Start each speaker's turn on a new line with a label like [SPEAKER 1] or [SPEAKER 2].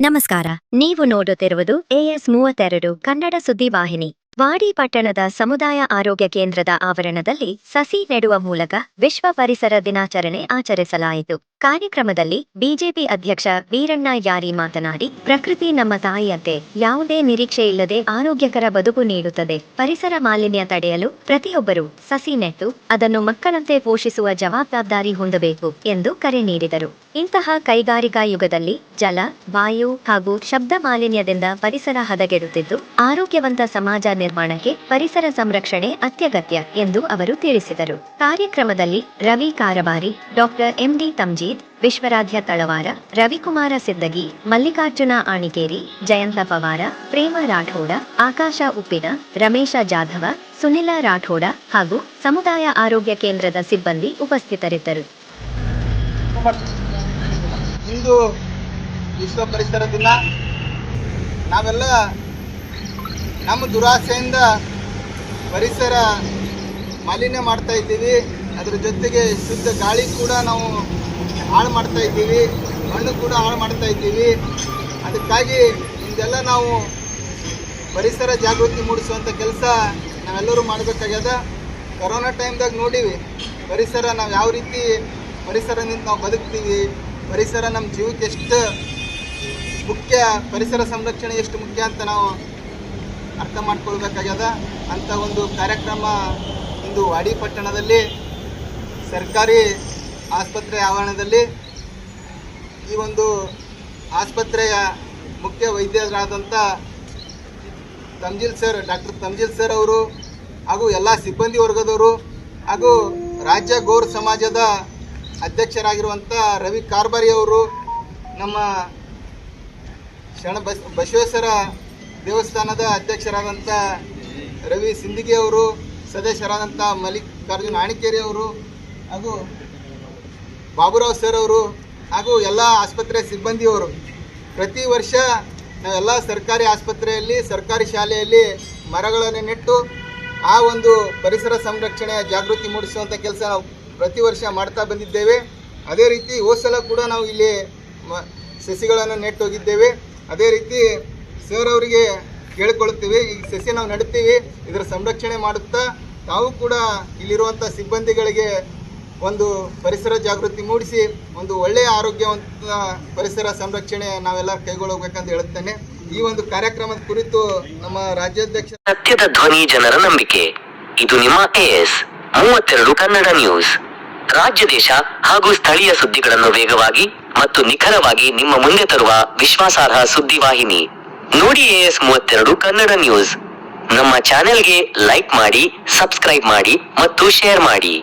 [SPEAKER 1] ನಮಸ್ಕಾರ. ನೀವು ನೋಡುತ್ತಿರುವುದು AS32 ಕನ್ನಡ ಸುದ್ದಿವಾಹಿನಿ. ವಾಡಿ ಪಟ್ಟಣದ ಸಮುದಾಯ ಆರೋಗ್ಯ ಕೇಂದ್ರದ ಆವರಣದಲ್ಲಿ ಸಸಿ ನೆಡುವ ಮೂಲಕ ವಿಶ್ವ ಪರಿಸರ ದಿನಾಚರಣೆ ಆಚರಿಸಲಾಯಿತು. ಕಾರ್ಯಕ್ರಮದಲ್ಲಿ ಬಿಜೆಪಿ ಅಧ್ಯಕ್ಷ ವೀರಣ್ಣ ಯಾರಿ ಮಾತನಾಡಿ, ಪ್ರಕೃತಿ ನಮ್ಮ ತಾಯಿಯಂತೆ ಯಾವುದೇ ನಿರೀಕ್ಷೆ ಇಲ್ಲದೆ ಆರೋಗ್ಯಕರ ಬದುಕು ನೀಡುತ್ತದೆ. ಪರಿಸರ ಮಾಲಿನ್ಯ ತಡೆಯಲು ಪ್ರತಿಯೊಬ್ಬರೂ ಸಸಿ ನೆಟ್ಟು ಅದನ್ನು ಮಕ್ಕಳಂತೆ ಪೋಷಿಸುವ ಜವಾಬ್ದಾರಿ ಹೊಂದಬೇಕು ಎಂದು ಕರೆ ನೀಡಿದರು. ಇಂತಹ ಕೈಗಾರಿಕಾ ಯುಗದಲ್ಲಿ ಜಲ, ವಾಯು ಹಾಗೂ ಶಬ್ದ ಮಾಲಿನ್ಯದಿಂದ ಪರಿಸರ ಹದಗೆಡುತ್ತಿದ್ದು, ಆರೋಗ್ಯವಂತ ಸಮಾಜ ನಿರ್ಮಾಣಕ್ಕೆ ಪರಿಸರ ಸಂರಕ್ಷಣೆ ಅತ್ಯಗತ್ಯ ಎಂದು ಅವರು ತಿಳಿಸಿದರು. ಕಾರ್ಯಕ್ರಮದಲ್ಲಿ ರವಿ ಕಾರಬಾರಿ, ಡಾಕ್ಟರ್ MD ತಮ್ಜೀದ್, ವಿಶ್ವರಾಧ್ಯ ತಳವಾರ, ರವಿಕುಮಾರ ಸಿದ್ದಗಿ, ಮಲ್ಲಿಕಾರ್ಜುನ ಆಣಿಕೇರಿ, ಜಯಂತ ಪವಾರ, ಪ್ರೇಮ ರಾಠೋಡ, ಆಕಾಶ ಉಪ್ಪಿನ, ರಮೇಶ ಜಾಧವ, ಸುನಿಲ ರಾಠೋಡ ಹಾಗೂ ಸಮುದಾಯ ಆರೋಗ್ಯ ಕೇಂದ್ರದ ಸಿಬ್ಬಂದಿ ಉಪಸ್ಥಿತರಿದ್ದರು.
[SPEAKER 2] ಇಂದು ವಿಶ್ವ ಪರಿಸರ ದಿನ. ನಾವೆಲ್ಲ ನಮ್ಮ ದುರಾಸೆಯಿಂದ ಪರಿಸರ ಮಾಲಿನ್ಯ ಮಾಡ್ತಾ ಇದ್ದೀವಿ. ಅದರ ಜೊತೆಗೆ ಶುದ್ಧ ಗಾಳಿ ಕೂಡ ನಾವು ಹಾಳು ಮಾಡ್ತಾ ಇದ್ದೀವಿ, ಮಣ್ಣು ಕೂಡ ಹಾಳು ಮಾಡ್ತಾ ಇದ್ದೀವಿ. ಅದಕ್ಕಾಗಿ ಇದೆಲ್ಲ ನಾವು ಪರಿಸರ ಜಾಗೃತಿ ಮೂಡಿಸುವಂಥ ಕೆಲಸ ನಾವೆಲ್ಲರೂ ಮಾಡಬೇಕಾಗ್ಯದ. ಕೊರೋನಾ ಟೈಮ್ದಾಗ ನೋಡೀವಿ ಪರಿಸರ ನಾವು ಯಾವ ರೀತಿ ಪರಿಸರದಿಂದ ನಾವು ಬದುಕ್ತೀವಿ, ಪರಿಸರ ನಮ್ಮ ಜೀವಕ್ಕೆ ಎಷ್ಟು ಮುಖ್ಯ, ಪರಿಸರ ಸಂರಕ್ಷಣೆ ಎಷ್ಟು ಮುಖ್ಯ ಅಂತ ನಾವು ಅರ್ಥ ಮಾಡ್ಕೊಳ್ಬೇಕಾಗ್ಯದ. ಅಂಥ ಒಂದು ಕಾರ್ಯಕ್ರಮ ಇಂದು ವಾಡಿ ಪಟ್ಟಣದಲ್ಲಿ ಸರ್ಕಾರಿ ಆಸ್ಪತ್ರೆ ಆವರಣದಲ್ಲಿ ಈ ಒಂದು ಆಸ್ಪತ್ರೆಯ ಮುಖ್ಯ ವೈದ್ಯರಾದಂಥ ಡಾಕ್ಟರ್ ತಮ್ಜೀಲ್ ಸರ್ ಅವರು ಹಾಗೂ ಎಲ್ಲ ಸಿಬ್ಬಂದಿ ವರ್ಗದವರು ಹಾಗೂ ರಾಜ್ಯ ಗೌರ ಸಮಾಜದ ಅಧ್ಯಕ್ಷರಾಗಿರುವಂಥ ರವಿ ಕಾರ್ಬಾರಿ ಅವರು, ನಮ್ಮ ಬಸವೇಶ್ವರ ದೇವಸ್ಥಾನದ ಅಧ್ಯಕ್ಷರಾದಂಥ ರವಿ ಸಿಂದಗಿ ಅವರು, ಸದಸ್ಯರಾದಂಥ ಮಲ್ಲಿಕಾರ್ಜುನ ಆಣಿಕೇರಿ ಅವರು ಹಾಗೂ ಬಾಬುರಾವ್ ಸರ್ ಅವರು ಹಾಗೂ ಎಲ್ಲ ಆಸ್ಪತ್ರೆ ಸಿಬ್ಬಂದಿಯವರು ಪ್ರತಿ ವರ್ಷ ನಾವೆಲ್ಲ ಸರ್ಕಾರಿ ಆಸ್ಪತ್ರೆಯಲ್ಲಿ, ಸರ್ಕಾರಿ ಶಾಲೆಯಲ್ಲಿ ಮರಗಳನ್ನು ನೆಟ್ಟು ಆ ಒಂದು ಪರಿಸರ ಸಂರಕ್ಷಣೆಯ ಜಾಗೃತಿ ಮೂಡಿಸುವಂಥ ಕೆಲಸ ನಾವು ಪ್ರತಿ ವರ್ಷ ಮಾಡ್ತಾ ಬಂದಿದ್ದೇವೆ. ಅದೇ ರೀತಿ ಹೋದ ಸಲ ಕೂಡ ನಾವು ಇಲ್ಲಿ ಸಸಿಗಳನ್ನು ನೆಟ್ಟು ಹೋಗಿದ್ದೇವೆ. ಅದೇ ರೀತಿ ಸರ್ ಅವರಿಗೆ ಕೇಳಿಕೊಳ್ಳುತ್ತೀವಿ, ಈ ಸಸಿ ನಾವು ನೆಡ್ತೀವಿ, ಇದರ ಸಂರಕ್ಷಣೆ ಮಾಡುತ್ತಾ ತಾವು ಕೂಡ ಇಲ್ಲಿರುವಂಥ ಸಿಬ್ಬಂದಿಗಳಿಗೆ ಒಂದು ಪರಿಸರ ಜಾಗೃತಿ ಮೂಡಿಸಿ ಒಂದು ಒಳ್ಳೆಯ ಆರೋಗ್ಯವಂತ ಪರಿಸರ ಸಂರಕ್ಷಣೆ ನಾವೆಲ್ಲ ಕೈಗೊಳ್ಳಬೇಕಂತ ಹೇಳುತ್ತೇನೆ. ಈ ಒಂದು ಕಾರ್ಯಕ್ರಮದ ಕುರಿತು ನಮ್ಮ ರಾಜ್ಯಾಧ್ಯಕ್ಷ
[SPEAKER 3] ಸತ್ಯದ ಧ್ವನಿ, ಜನರ ನಂಬಿಕೆ. ಇದು ನಿಮ್ಮ AS32 ಕನ್ನಡ ನ್ಯೂಸ್. ರಾಜ್ಯ, ದೇಶ ಹಾಗೂ ಸ್ಥಳೀಯ ಸುದ್ದಿಗಳನ್ನು ವೇಗವಾಗಿ ಮತ್ತು ನಿಖರವಾಗಿ ನಿಮ್ಮ ಮುಂದೆ ತರುವ ವಿಶ್ವಾಸಾರ್ಹ ಸುದ್ದಿವಾಹಿನಿ. ನೋಡಿ AS32 ಕನ್ನಡ ನ್ಯೂಸ್. ನಮ್ಮ ಚಾನೆಲ್ಗೆ ಲೈಕ್ ಮಾಡಿ, ಸಬ್ಸ್ಕ್ರೈಬ್ ಮಾಡಿ ಮತ್ತು ಶೇರ್ ಮಾಡಿ.